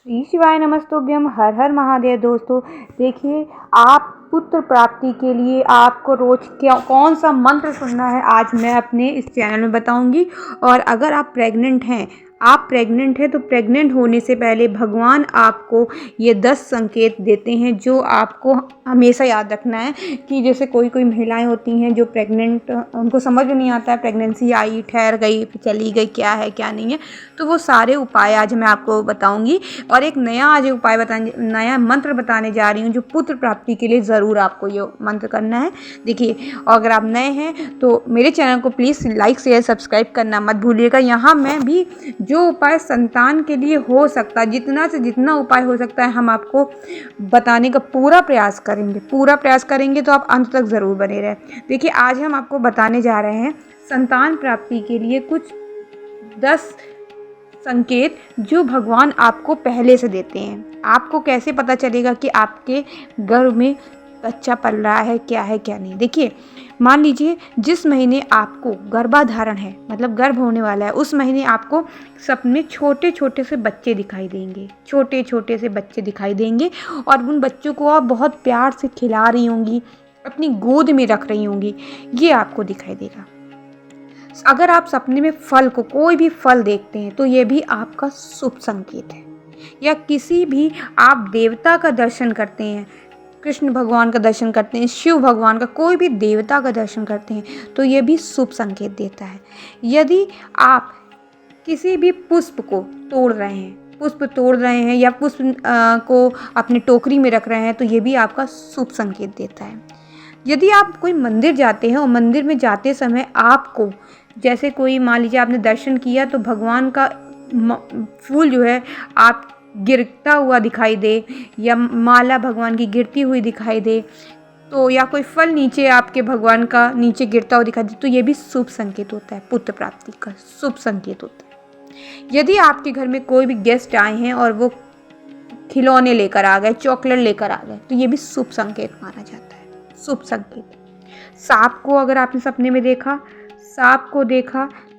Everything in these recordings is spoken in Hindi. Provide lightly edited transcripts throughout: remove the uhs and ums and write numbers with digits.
श्री शिवाय नमस्तुभ्यम। हर हर महादेव। दोस्तों देखिए, आप पुत्र प्राप्ति के लिए आपको रोज क्या कौन सा मंत्र सुनना है आज मैं अपने इस चैनल में बताऊंगी। और अगर आप प्रेग्नेंट हैं तो प्रेग्नेंट होने से पहले भगवान आपको ये 10 संकेत देते हैं जो आपको हमेशा याद रखना है। कि जैसे कोई कोई महिलाएं होती हैं जो प्रेग्नेंट, उनको समझ में नहीं आता है, प्रेगनेंसी आई ठहर गई चली गई, क्या है क्या नहीं है। तो वो सारे उपाय आज मैं आपको बताऊंगी और एक नया आज उपाय नया मंत्र बताने जा रही हूँ जो पुत्र प्राप्ति के लिए ज़रूर आपको ये मंत्र करना है। देखिए, अगर आप नए हैं तो मेरे चैनल को प्लीज़ लाइक शेयर सब्सक्राइब करना मत भूलिएगा। यहाँ मैं भी जो उपाय संतान के लिए हो सकता है, जितना से जितना उपाय हो सकता है, हम आपको बताने का पूरा प्रयास करेंगे तो आप अंत तक ज़रूर बने रहें। देखिए, आज हम आपको बताने जा रहे हैं संतान प्राप्ति के लिए कुछ 10 संकेत जो भगवान आपको पहले से देते हैं। आपको कैसे पता चलेगा कि आपके गर्भ में बच्चा पल रहा है, क्या है क्या नहीं। देखिए, मान लीजिए जिस महीने आपको गर्भाधारण है, मतलब गर्भ होने वाला है, उस महीने आपको सपने में छोटे छोटे से बच्चे दिखाई देंगे और उन बच्चों को आप बहुत प्यार से खिला रही होंगी, अपनी गोद में रख रही होंगी, ये आपको दिखाई देगा। अगर आप सपने में कोई भी फल देखते हैं तो ये भी आपका शुभ संकेत है। या किसी भी आप देवता का दर्शन करते हैं, कृष्ण भगवान का दर्शन करते हैं, शिव भगवान का, कोई भी देवता का दर्शन करते हैं तो ये भी शुभ संकेत देता है। यदि आप किसी भी पुष्प तोड़ रहे हैं या पुष्प को अपनी टोकरी में रख रहे हैं तो ये भी आपका शुभ संकेत देता है। यदि आप कोई मंदिर जाते हैं और मंदिर में जाते समय आपको, जैसे कोई मान लीजिए आपने दर्शन किया तो भगवान का फूल जो है आप गिरता हुआ दिखाई दे या माला भगवान की गिरती हुई दिखाई दे, तो या कोई फल नीचे आपके भगवान का नीचे गिरता हुआ दिखाई दे, तो ये भी शुभ संकेत होता है, पुत्र प्राप्ति का शुभ संकेत होता है। यदि आपके घर में कोई भी गेस्ट आए हैं और वो खिलौने लेकर आ गए, चॉकलेट लेकर आ गए, तो ये भी शुभ संकेत माना जाता है, शुभ संकेत। सांप को अगर आपने सपने में देखा,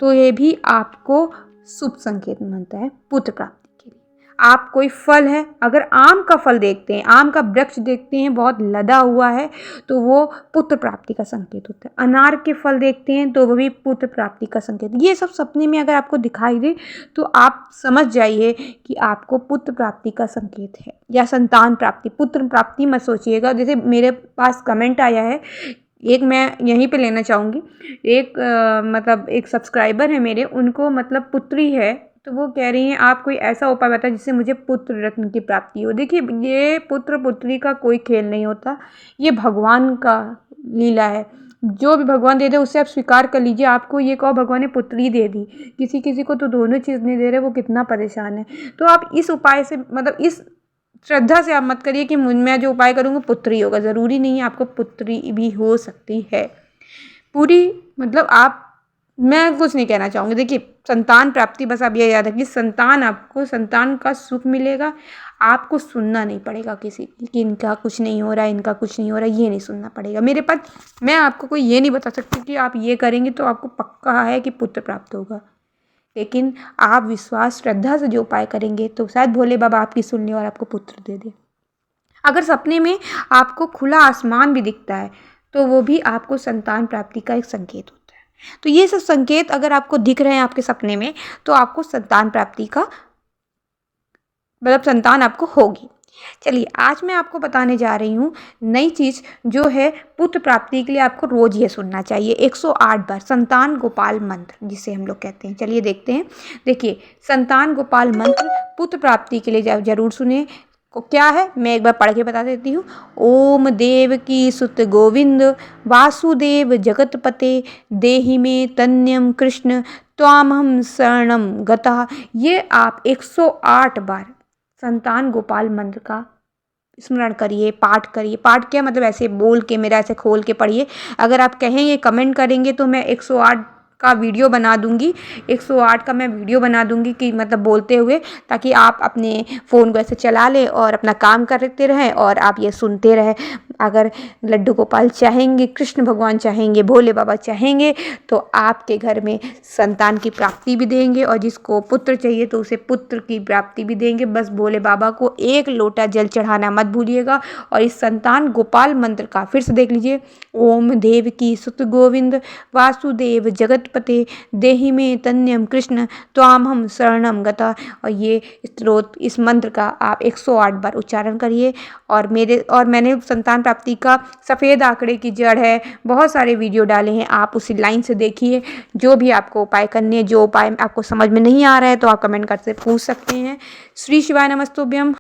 तो ये भी आपको शुभ संकेत मानता है पुत्र प्राप्ति के लिए। आप कोई फल है, अगर आम का फल देखते हैं, आम का वृक्ष देखते हैं बहुत लदा हुआ है, तो वो पुत्र प्राप्ति का संकेत होता है। अनार के फल देखते हैं तो वो भी पुत्र प्राप्ति का संकेत। ये सब सपने में अगर आपको दिखाई दे तो आप समझ जाइए कि आपको पुत्र प्राप्ति का संकेत है या संतान प्राप्ति। पुत्र प्राप्ति मत सोचिएगा। जैसे मेरे पास कमेंट आया है, एक मैं यहीं पे लेना चाहूँगी, एक सब्सक्राइबर है मेरे, उनको मतलब पुत्री है, तो वो कह रही हैं आप कोई ऐसा उपाय बताएं जिससे मुझे पुत्र रत्न की प्राप्ति हो। देखिए, ये पुत्र पुत्री का कोई खेल नहीं होता, ये भगवान का लीला है। जो भी भगवान दे दे उससे आप स्वीकार कर लीजिए। आपको ये कहो भगवान ने पुत्री दे दी, किसी किसी को तो दोनों चीज़ नहीं दे रहे, वो कितना परेशान है। तो आप इस उपाय से, मतलब इस श्रद्धा से आप मत करिए कि मैं जो उपाय करूँगा पुत्री होगा। ज़रूरी नहीं है, आपको पुत्री भी हो सकती है पूरी। मतलब मैं कुछ नहीं कहना चाहूँगी। देखिए, संतान प्राप्ति, बस आप ये याद रखिए, संतान का सुख मिलेगा। आपको सुनना नहीं पड़ेगा किसी कि इनका कुछ नहीं हो रहा है, ये नहीं सुनना पड़ेगा मेरे पास। मैं आपको कोई ये नहीं बता सकती कि आप ये करेंगे तो आपको पक्का है कि पुत्र प्राप्त होगा, लेकिन आप विश्वास श्रद्धा से जो उपाय करेंगे तो शायद भोले बाबा आपकी सुन ले और आपको पुत्र दे दे। अगर सपने में आपको खुला आसमान भी दिखता है तो वो भी आपको संतान प्राप्ति का एक संकेत होता है। तो ये सब संकेत अगर आपको दिख रहे हैं आपके सपने में तो आपको संतान प्राप्ति का, मतलब संतान आपको होगी। चलिए, आज मैं आपको बताने जा रही हूँ नई चीज़ जो है पुत्र प्राप्ति के लिए आपको रोज़ ये सुनना चाहिए 108 बार, संतान गोपाल मंत्र जिसे हम लोग कहते हैं। चलिए देखते हैं। देखिए, संतान गोपाल मंत्र पुत्र प्राप्ति के लिए जरूर सुने। को क्या है मैं एक बार पढ़ के बता देती हूँ। ओम देव की सुत गोविंद वासुदेव जगतपते देहि में तन्यम कृष्ण त्वामहं शरणं गतः। ये आप 108 बार संतान गोपाल मंत्र का स्मरण करिए, पाठ करिए। पाठ क्या मतलब ऐसे बोल के, मेरा ऐसे खोल के पढ़िए। अगर आप कहेंगे, कमेंट करेंगे तो मैं 108 का वीडियो बना दूंगी, 108 का मैं वीडियो बना दूंगी कि मतलब बोलते हुए, ताकि आप अपने फ़ोन को ऐसे चला लें और अपना काम करते रहें और आप ये सुनते रहें। अगर लड्डू गोपाल चाहेंगे, कृष्ण भगवान चाहेंगे, भोले बाबा चाहेंगे तो आपके घर में संतान की प्राप्ति भी देंगे, और जिसको पुत्र चाहिए तो उसे पुत्र की प्राप्ति भी देंगे। बस भोले बाबा को एक लोटा जल चढ़ाना मत भूलिएगा। और इस संतान गोपाल मंत्र का फिर से देख लीजिए, ओम देवकी सुत गोविंद वासुदेव जगतपते देहि में तन्यम कृष्ण त्वामहम शरणम गता। और ये स्त्रोत, इस मंत्र का आप 108 बार उच्चारण करिए। और मैंने संतान प्राप्ति का सफ़ेद आंकड़े की जड़ है, बहुत सारे वीडियो डाले हैं, आप उसी लाइन से देखिए। जो भी आपको उपाय करने हैं, जो उपाय आपको समझ में नहीं आ रहा है तो आप कमेंट करके पूछ सकते हैं। श्री शिवाय नमस्तुभ्यम।